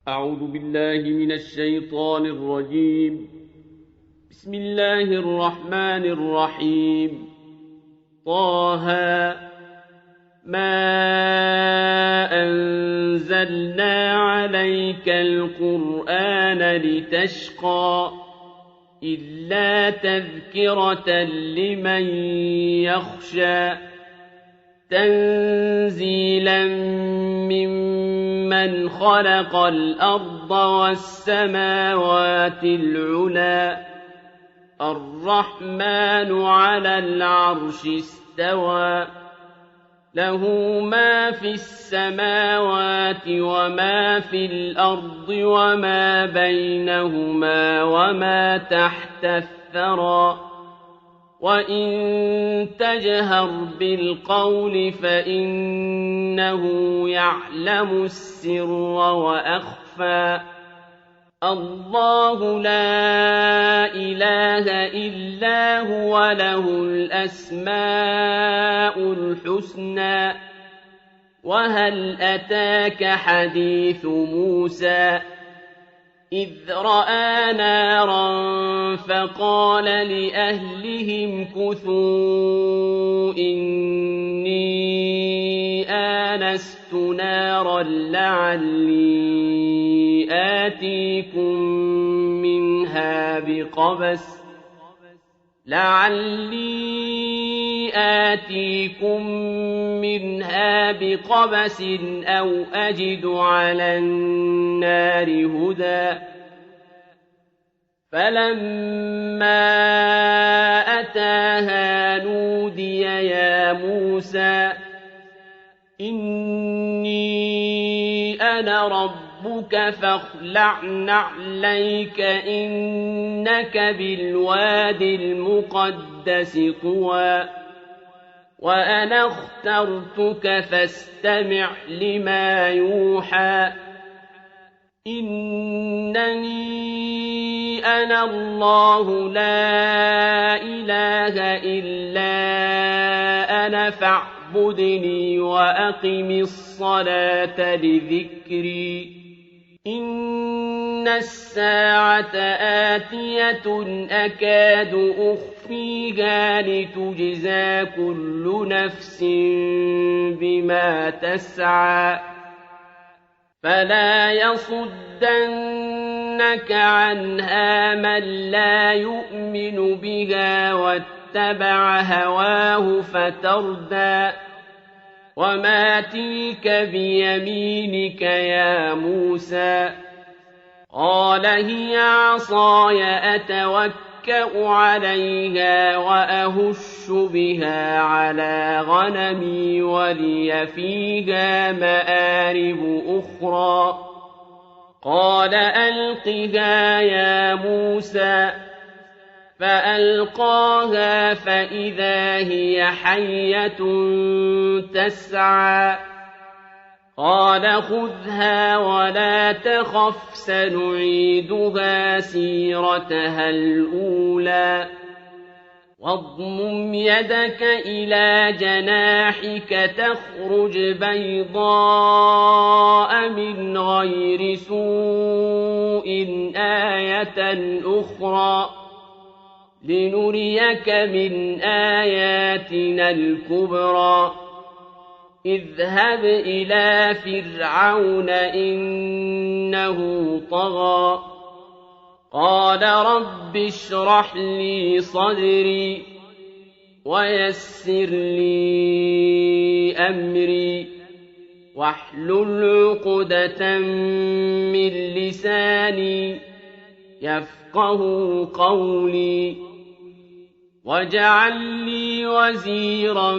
أعوذ بالله من الشيطان الرجيم. بسم الله الرحمن الرحيم. طه ما أنزلنا عليك القرآن لتشقى إلا تذكرة لمن يخشى تنزيلا ممن خلق الأرض والسماوات العلى الرحمن على العرش استوى له ما في السماوات وما في الأرض وما بينهما وما تحت الثرى وإن تجهر بالقول فإنه يعلم السر وأخفى الله لا إله إلا هو له الأسماء الحسنى وهل أتاك حديث موسى إذ رأى نارا فقال لأهلهم كثوا إني آنست نارا لعلي آتيكم منها بقبس أو أجد على النار هدى فلما أتاها نودي يا موسى إني أنا ربك فاخلع نعليك إنك بالواد المقدس طوى وأنا اخترتك فاستمع لما يوحى إنني أنا الله لا إله إلا أنا فاعبدني وأقم الصلاة لذكري إن الساعة آتية أكاد أخفيها لتجزى كل نفس بما تسعى فلا يصدنك عنها من لا يؤمن بها واتبع هواه فتردى وما تلك بيمينك يا موسى قال هي عصاي أتوكأ عليها وأهش بها على غنمي ولي فيها مآرب أخرى قال ألقها يا موسى فألقاها فإذا هي حية تسعى قال خذها ولا تخف سنعيدها سيرتها الأولى واضمم يدك إلى جناحك تخرج بيضاء من غير سوء آية أخرى لنريك من آياتنا الكبرى اذهب إلى فرعون إنه طغى قال رب اشرح لي صدري ويسر لي أمري واحلل عقدة من لساني يفقه قولي واجعل لي وزيرا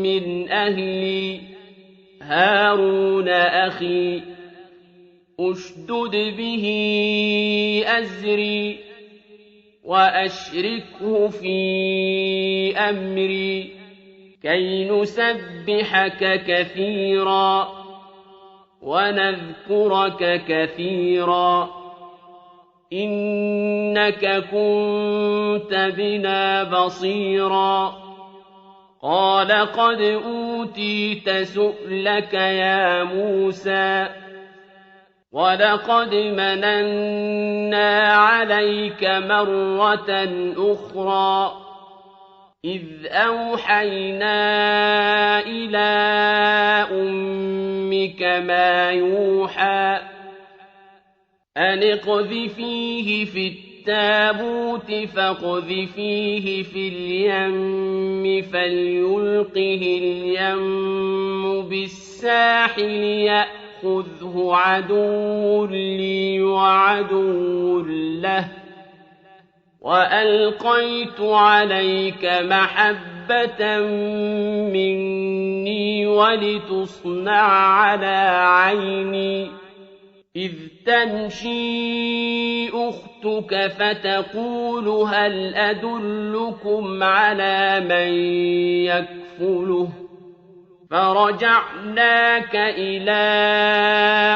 من أهلي هارون أخي أشدد به أزري وأشركه في أمري كي نسبحك كثيرا ونذكرك كثيرا إنك كنت بنا بصيرا قال قد أوتيت سؤلك يا موسى وَلَقَدْ مَنَنَّا عَلَيْكَ مَرَّةً أُخْرَىٰ إِذْ أَوْحَيْنَا إِلَىٰ أُمِّكَ مَا يُوحَىٰ أَنِ اقْذِفِيهِ فِي التَّابُوتِ فَاقْذِفِيهِ فِي الْيَمِّ فَلْيُلْقِهِ الْيَمُّ بِالسَّاحِلِ يَأْخُذْهُ عَدُوٌّ لِّي وَعَدُوٌّ لَّهُ وَأَلْقَيْتُ عَلَيْكَ مَحَبَّةً مِّنِّي وَلِتُصْنَعَ عَلَىٰ عَيْنِي إِذْ تَمْشِي أُخْتُكَ فَتَقُولُ هَلْ أَدُلُّكُمْ عَلَىٰ مَن يَكْفُلُهُ فَرَجَعْنَاكَ إِلَىٰ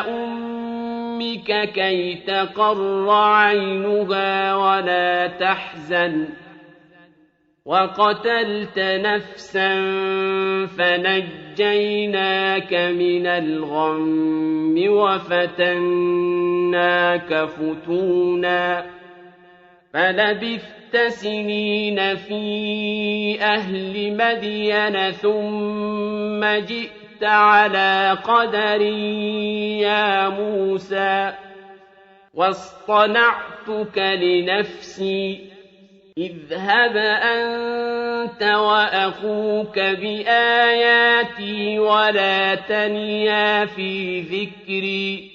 أُمِّكَ كَيْ تَقَرَّ عَيْنُهَا وَلَا تَحْزَنَ وَقَتَلْتَ نَفْسًا فَنَجَّيْنَاكَ مِنَ الْغَمِّ وَفَتَنَّاكَ فُتُونًا فَلَبِثْتَ سِنِينَ فِي أَهْلِ مَدْيَنَ ثُمَّ جِئْتَ عَلَىٰ قَدَرٍ يَا مُوسَىٰ وَاصْطَنَعْتُكَ لِنَفْسِي اذْهَبْ أَنتَ وَأَخُوكَ بِآيَاتِي وَلَا تَنِيَا فِي ذِكْرِي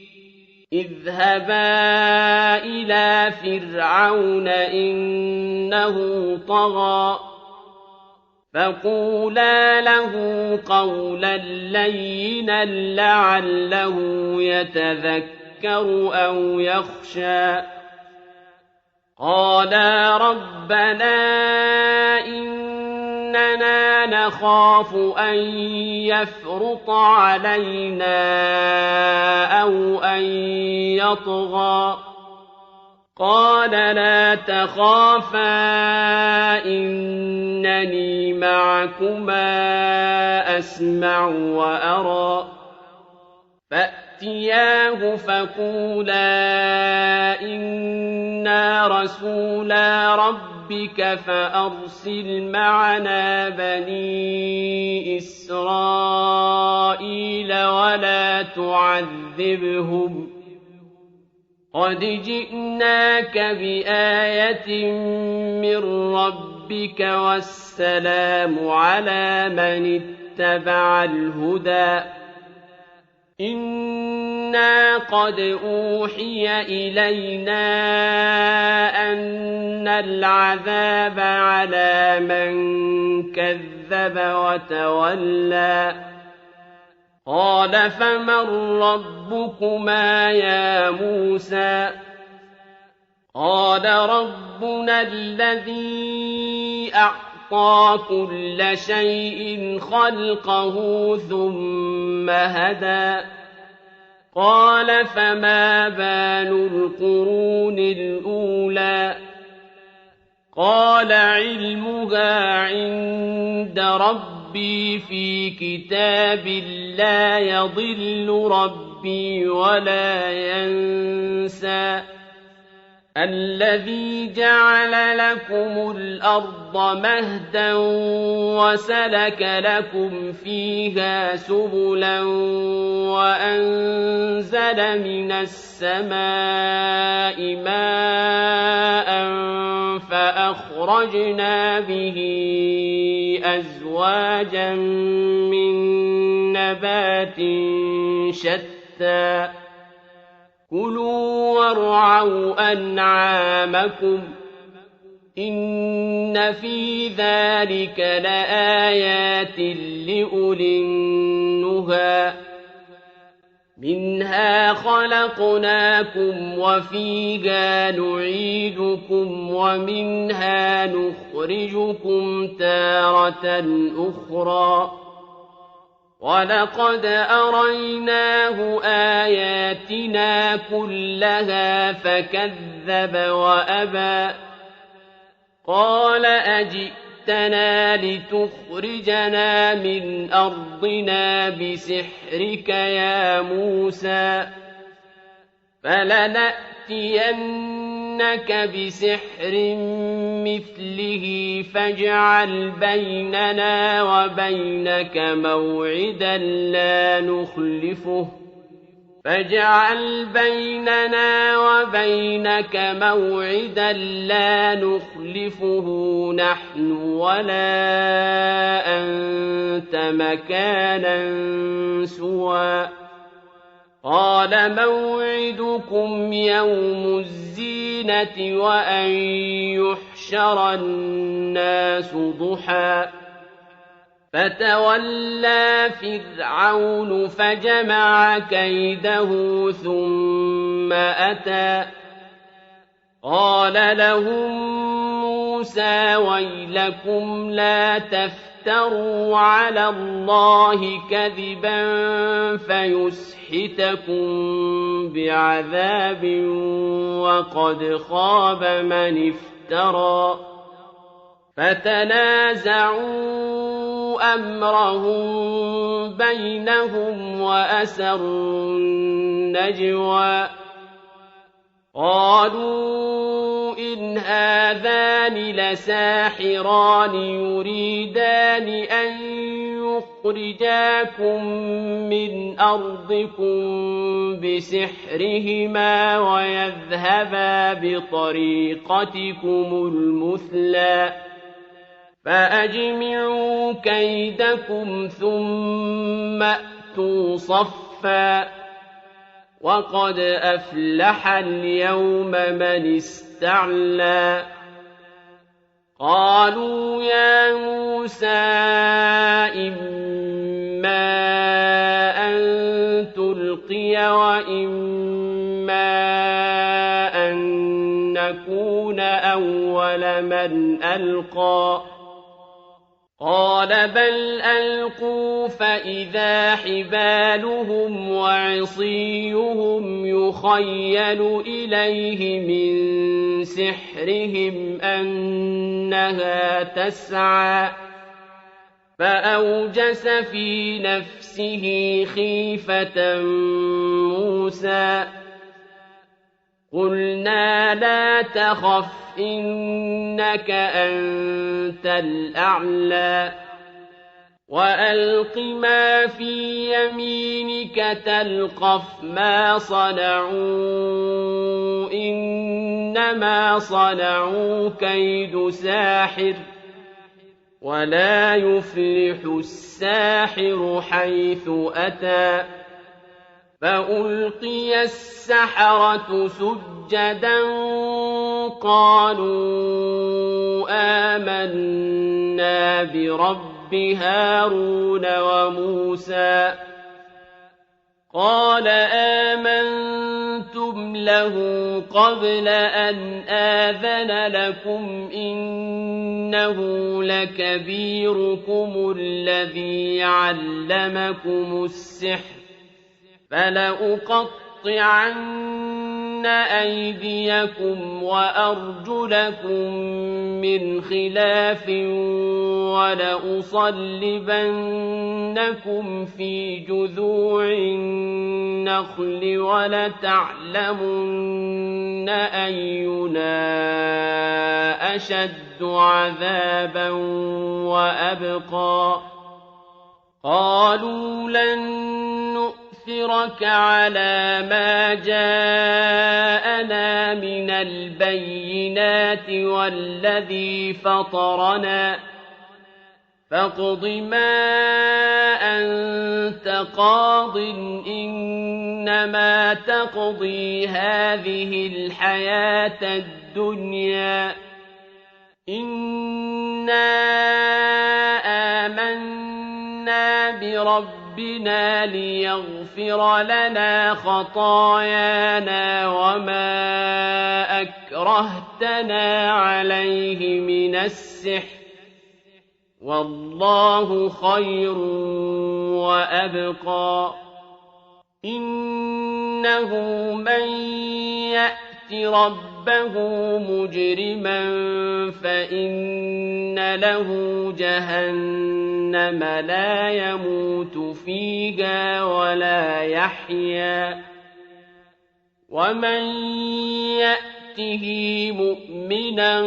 اذْهَبَا إِلَىٰ فِرْعَوْنَ إِنَّهُ طَغَىٰ فَقُولَا لَهُ قَوْلًا لَّيِّنًا لَّعَلَّهُ يَتَذَكَّرُ أَوْ يَخْشَىٰ قَالَا رَبَّنَا إِنَّنَا نَخَافُ أَن يَفْرُطَ عَلَيْنَا أَوْ أَن يَطْغَىٰ قَالَ لَا تَخَافَا إِنَّنِي مَعَكُمَا أَسْمَعُ وَأَرَىٰ فَأْتِيَاهُ فَقُولَا إِنَّا رَسُولَا رَبِّكَ فَأَرْسِلْ مَعَنَا بَنِي إِسْرَائِيلَ وَلَا تُعَذِّبْهُمْ قَدْ جِئْنَاكَ بِآيَةٍ مِّن رَّبِّكَ وَالسَّلَامُ عَلَىٰ مَنِ اتَّبَعَ الْهُدَىٰ إِنَّا قَدْ أُوحِيَ إِلَيْنَا أَنَّ الْعَذَابَ عَلَىٰ مَن كَذَّبَ وَتَوَلَّىٰ قَالَ فَمَن رَّبُّكُمَا يَا مُوسَىٰ قَالَ رَبُّنَا الَّذِي أَعْطَىٰ كُلَّ شَيْءٍ خَلْقَهُ ثُمَّ هَدَىٰ قَالَ فَمَا بَالُ الْقُرُونِ الْأُولَىٰ قَالَ عِلْمُهَا عِندَ رَبِّي فِي كِتَابٍ لَّا يَضِلُّ رَبِّي وَلَا يَنسَى الَّذِي جَعَلَ لَكُمُ الْأَرْضَ مَهْدًا وَسَلَكَ لَكُمْ فِيهَا سُبُلًا وَأَنزَلَ مِنَ السَّمَاءِ مَاءً فَأَخْرَجْنَا بِهِ أَزْوَاجًا مِّن نَّبَاتٍ شَتَّىٰ كُلُوا وَارْعَوْا أَنْعَامَكُمْ إِنَّ فِي ذَٰلِكَ لَآيَاتٍ لِّأُولِي النُّهَىٰ مِنْهَا خَلَقْنَاكُمْ وَفِيهَا نُعِيدُكُمْ وَمِنْهَا نُخْرِجُكُمْ تَارَةً أُخْرَىٰ وَلَقَدْ أَرَيْنَاهُ آيَاتِنَا كُلَّهَا فَكَذَّبَ وَأَبَىٰ قَالَ أَجِئْتَنَا لِتُخْرِجَنَا مِنْ أَرْضِنَا بِسِحْرِكَ يَا مُوسَىٰ فلنأتينك بسحر مثله فاجعل بيننا وبينك موعدا لا نخلفه نحن ولا أنت مكانا سوى قال موعدكم يوم الزينة وأن يحشر الناس ضحى فتولى فرعون فجمع كيده ثم أتى قال لهم موسى ويلكم لا تفتروا على الله كذبا فيسحتكم بعذاب وقد خاب من افترى فتنازعوا أمرهم بينهم وأسروا النجوى قالوا إن هذان لساحران يريدان أن يخرجاكم من أرضكم بسحرهما ويذهبا بطريقتكم المثلى فأجمعوا كيدكم ثم أتوا صفا وقد أفلح اليوم من استعلى قالوا يا موسى إما أن تلقي وإما أن نكون أول من ألقى قال بل ألقوا فإذا حبالهم وعصيهم يخيل إليه من سحرهم أنها تسعى فأوجس في نفسه خيفة موسى قلنا لا تخف إنك أنت الأعلى وألق ما في يمينك تلقف ما صنعوا إنما صنعوا كيد ساحر ولا يفلح الساحر حيث أتى فألقي السحرة سجدا قالوا آمنا برب هارون وموسى قال آمنتم له قبل أن آذن لكم إنه لكبيركم الذي علمكم السحر فلأقطعن أيديكم وأرجلكم من خلاف ولأصلبنكم في جذوع النخل ولتعلمن أينا أشد عذابا وأبقى قالوا لن نؤثرك على ما جاءنا من البينات والذي فطرنا فاقض ما أنت قاض إنما تقضي هذه الحياة الدنيا إنا آمنا بربنا ليغفر لنا خطايانا وما أكرهتنا عليه من السحر والله خير وأبقى إنه من يأت ربه مجرما فإن له جهنم لا يموت فيها ولا يحيا ومن يأته مؤمنا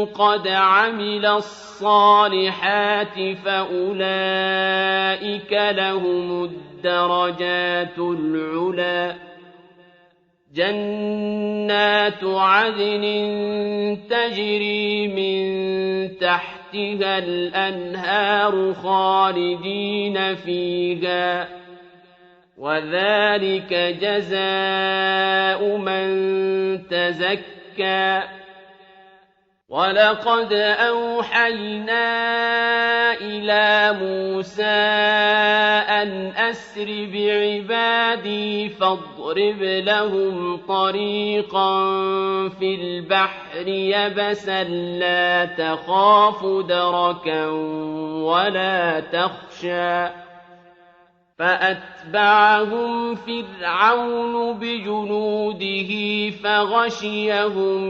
قد عمل الصالحات فأولئك لهم الدرجات العلى جنات عدن تجري من تحتها الأنهار خالدين فيها وذلك جزاء من تزكى ولقد أوحينا إلى موسى أن أسر بعبادي فاضرب لهم طريقا في البحر يبسا لا تخاف دركا ولا تخشى فأتبعهم فرعون بجنوده فغشيهم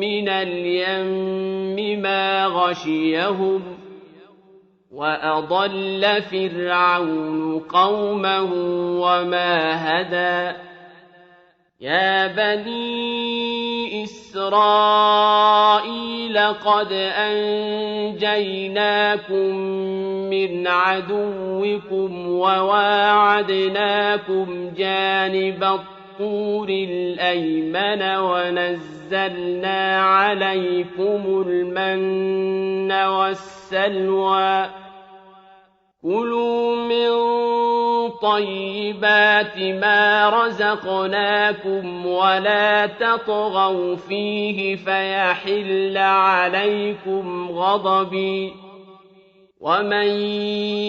من اليم ما غشيهم وأضل فرعون قومه وما هدى يا بني إسرائيل قد أنجيناكم من عدوكم وواعدناكم جانب الطور الأيمن ونزلنا عليكم المن والسلوى كلوا من طيبات ما رزقناكم ولا تطغوا فيه فيحل عليكم غضبي ومن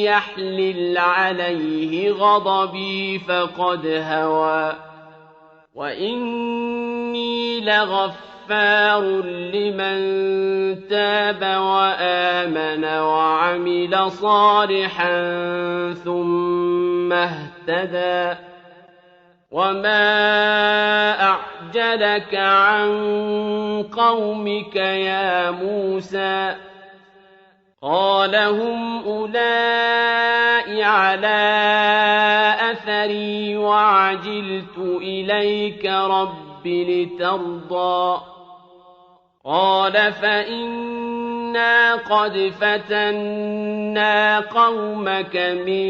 يحلل عليه غضبي فقد هوى وإني لغفار لمن تاب وآمن وعمل صالحا ثم اهتدى وما أعجلك عن قومك يا موسى قال هم أولئك على أثري وعجلت إليك رب لترضى قال فإنا قد فتنا قومك من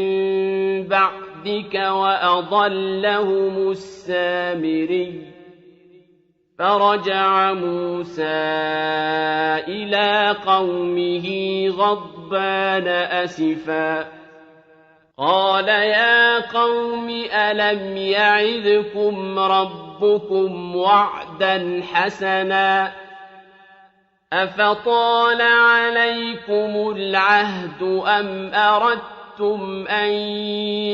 بعدك وأضلهم السامري فرجع موسى إلى قومه غضبان أسفا قال يا قوم ألم يعظكم ربكم وعدا حسنا أفطال عليكم العهد أم أردتم أن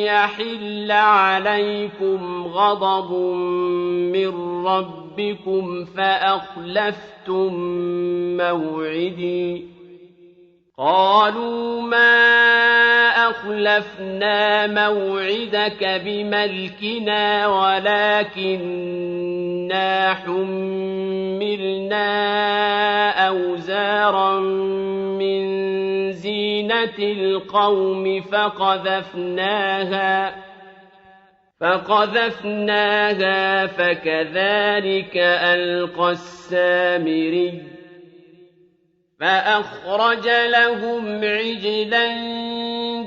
يحل عليكم غضب من ربكم فأخلفتم موعدي قالوا ما أخلفنا موعدك بملكنا ولكننا حملنا أوزارا من زينة القوم فقذفناها فكذلك ألقى السامري فأخرج لهم عجلا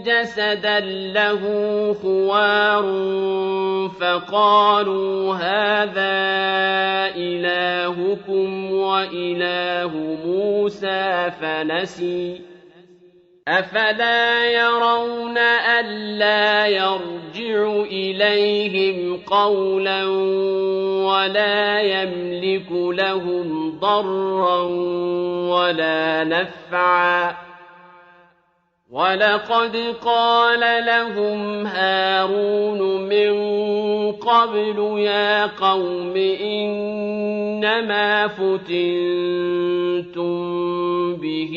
جسدا له خوار فقالوا هذا إلهكم وإله موسى فنسي أفلا يرون ألا يرجع إليهم قولا ولا يملك لهم ضرا ولا نفعا ولقد قال لهم هارون من قبل يا قوم إنما فتنتم به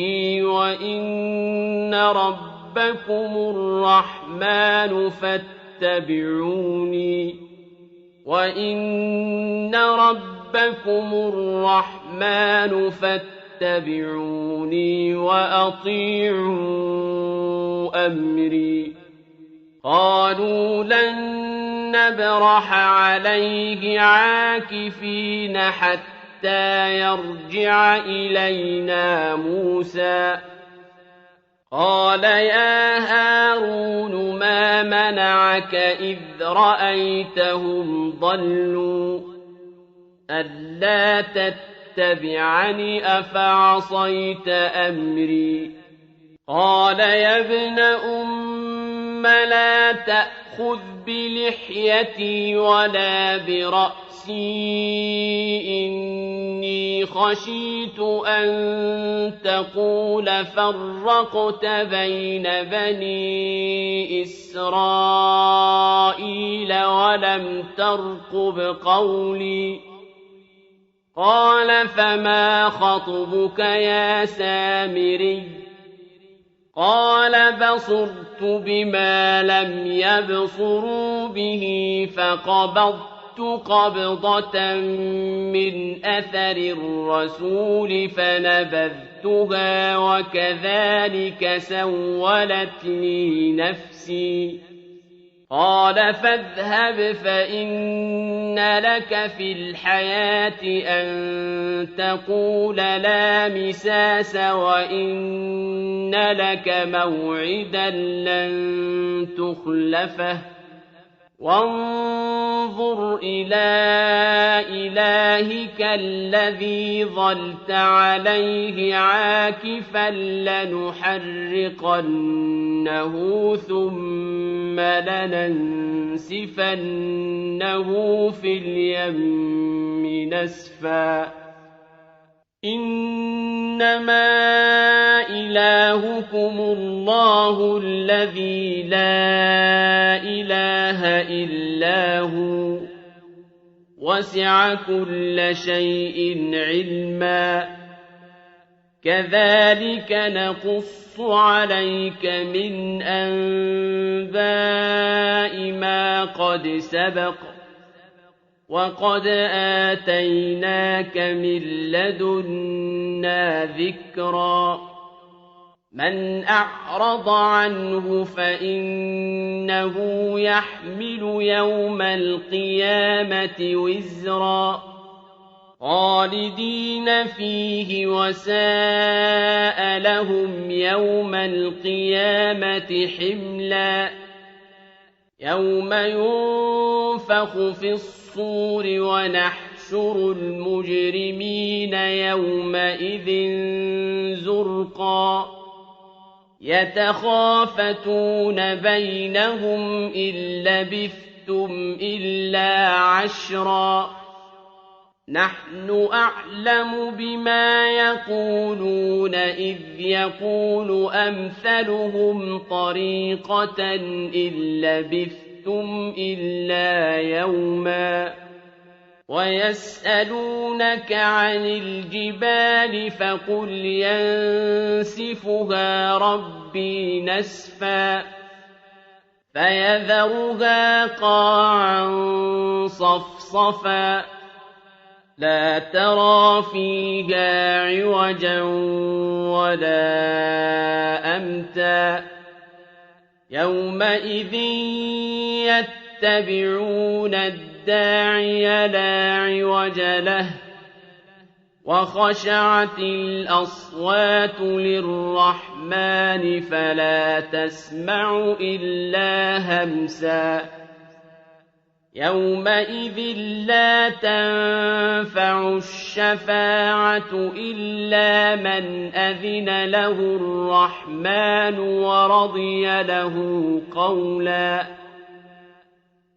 وإن ربكم الرحمن فاتبعوني وأطيعوا أمري قالوا لن نبرح عليه عاكفين حتى يرجع إلينا موسى قال يا هارون ما منعك إذ رأيتهم ضلوا ألا تتبعني أفعصيت أمري قال يا ابن أم لا تأخذ بلحيتي ولا برأسي إني خشيت أن تقول فرقت بين بني إسرائيل ولم ترقب قولي قال فما خطبك يا سامري قال بصرت بما لم يبصروا به فقبضت قبضة من أثر الرسول فنبذتها وكذلك سولت لي نفسي قال فاذهب فإن لك في الحياة أن تقول لا مساس وإن لك موعدا لن تخلفه وانظر إلى إلهك الذي ظلت عليه عاكفا لنحرقنه ثم لننسفنه في اليم نسفا إنما إلهكم الله الذي لا إله إلا هو وسع كل شيء علما كذلك نقص عليك من أنباء ما قد سبق وقد آتيناك من لدنا ذكرا من أعرض عنه فإنه يحمل يوم القيامة وزرا خالدين فيه وساء لهم يوم القيامة حملا يوم ينفخ في الصور ونحشر المجرمين يومئذ زرقا يتخافتون بينهم إن لبثتم إلا عشرا نحن أعلم بما يقولون إذ يقول أمثلهم طريقة إن لبثتم إلا يوما ويسألونك عن الجبال فقل ينسفها ربي نسفا فيذرها قاعا صفصفا لا ترى فيها عوجا ولا أمتا يومئذ يتبعون الداعي لا عوج له وخشعت الأصوات للرحمن فلا تسمع إلا همسا يومئذ لا تنفع الشفاعة إلا من أذن له الرحمن ورضي له قولا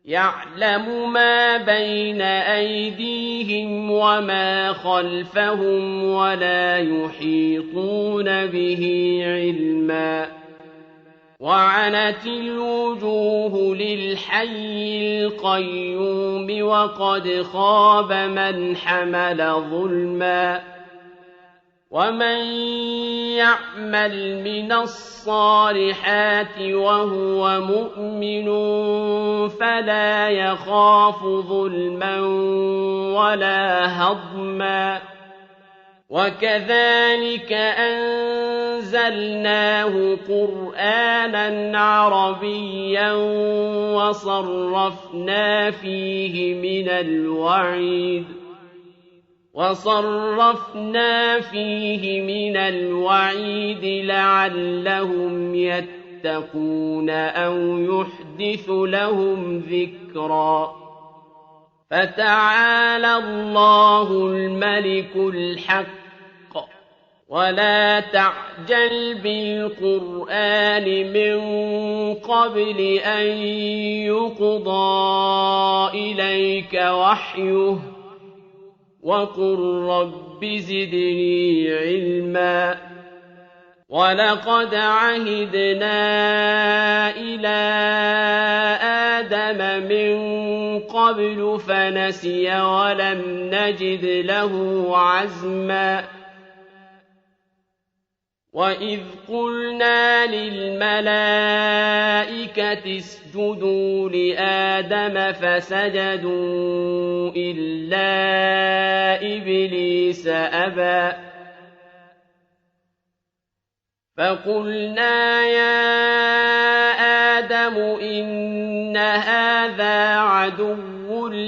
يعلم ما بين أيديهم وما خلفهم ولا يحيطون به علما وعنت الوجوه للحي القيوم وقد خاب من حمل ظلما ومن يعمل من الصالحات وهو مؤمن فلا يخاف ظلما ولا هضما وكذلك أنزلناه قرآنا عربيا وصرفنا فيه من الوعيد لعلهم يتقون أو يحدث لهم ذكرا فتعالى الله الملك الحق ولا تعجل بالقرآن من قبل أن يقضى إليك وحيه وقل رب زدني علما ولقد عهدنا إلى آدم من قبل فنسي ولم نجد له عزما وإذ قلنا للملائكة اسجدوا لآدم فسجدوا إلا إبليس أبى فقلنا يا آدم إن هذا عدو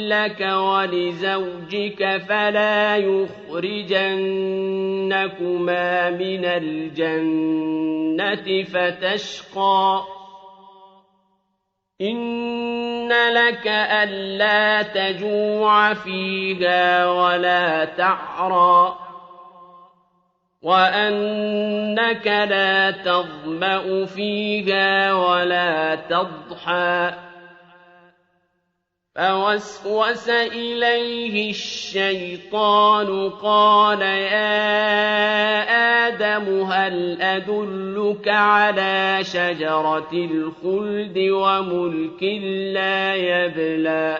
لك ولزوجك فلا يخرجنكما من الجنة فتشقى إن لك ألا تجوع فيها ولا تعرى وأنك لا تظمأ فيها ولا تضحى فوسوس إليه الشيطان قال يا آدم هل أدلك على شجرة الخلد وملك لا يبلى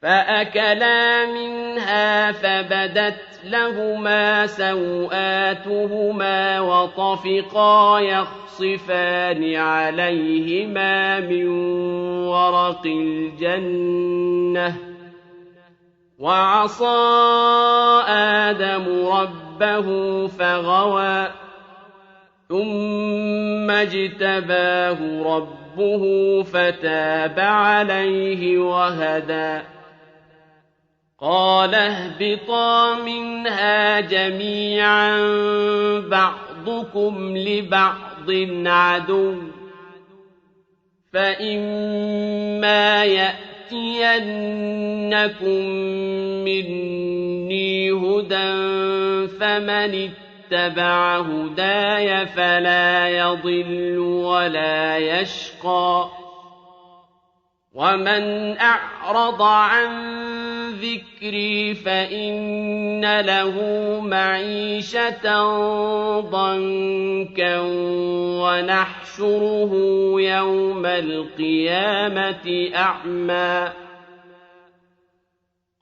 فأكلا منها فبدت لهما سوآتهما وطفقا يخصفان عليهما من ورق الجنة وعصى آدم ربه فغوى ثم اجتباه ربه فتاب عليه وهدى قال اهبطا منها جميعا بعضكم لبعض عدو فإما يأتينكم مني هدى فمن اتبع هداي فلا يضل ولا يشقى ومن أعرض عن ذكري فإن له معيشة ضنكا ونحشره يوم القيامة أعمى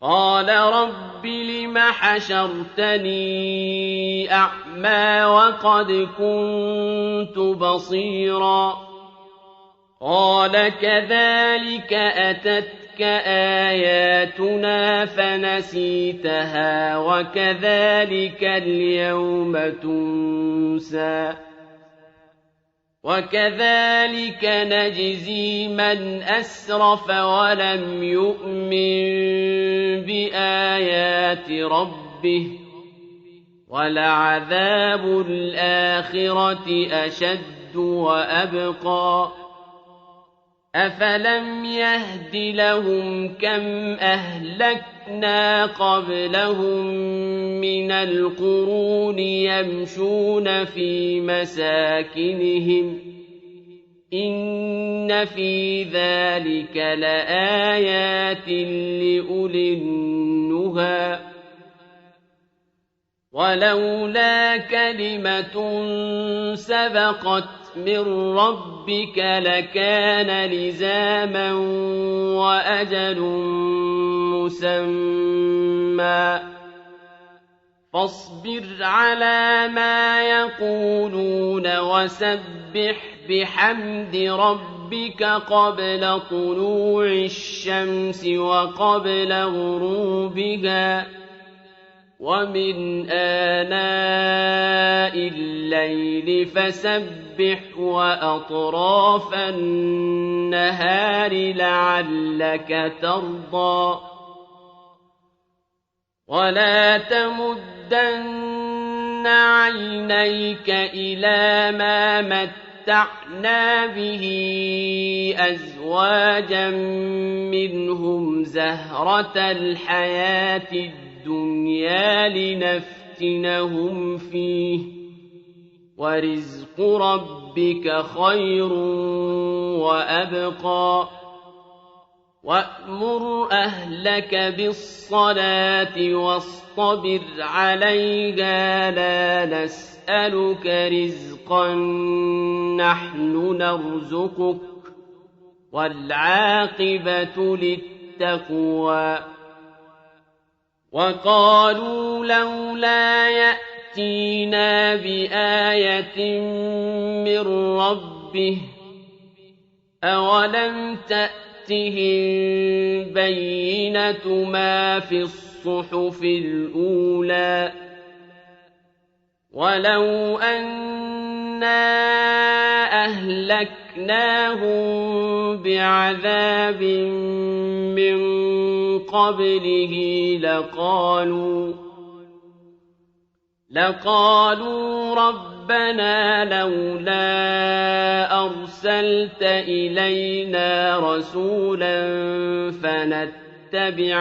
قال رب لم حشرتني أعمى وقد كنت بصيرا قال كذلك أتتك آياتنا فنسيتها وكذلك اليوم تنسى وكذلك نجزي من أسرف ولم يؤمن بآيات ربه ولعذاب الآخرة أشد وأبقى أفلم يهد لهم كم أهلكنا قبلهم من القرون يمشون في مساكنهم إن في ذلك لآيات لأولي النهى ولولا كلمة سبقت من ربك لكان لزاما وأجل مسمى فاصبر على ما يقولون وسبح بحمد ربك قبل طلوع الشمس وقبل غروبها ومن آناء الليل فسبح وأطراف النهار لعلك ترضى ولا تمدن عينيك إلى ما متعنا به أزواجا منهم زهرة الحياة الدنيا لنفتنهم فيه ورزق ربك خير وأبقى وأمر أهلك بالصلاة واصطبر عليها لا نسألك رزقا نحن نرزقك والعاقبة للتقوى وقالوا لولا يأتينا بآية من ربه أولم تأتهم بينة ما في الصحف الأولى ولو أنا أهلكناهم بعذاب من قبله لقالوا ربنا لولا أرسلت إلينا رسولا فنتبع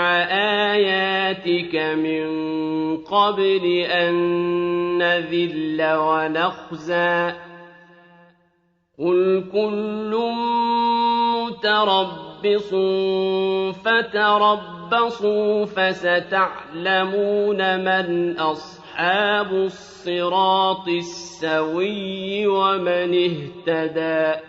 آياتك من قبل أن نذل ونخزى قل كل متربص فتربصوا فستعلمون من أصحاب الصراط السوي ومن اهتدى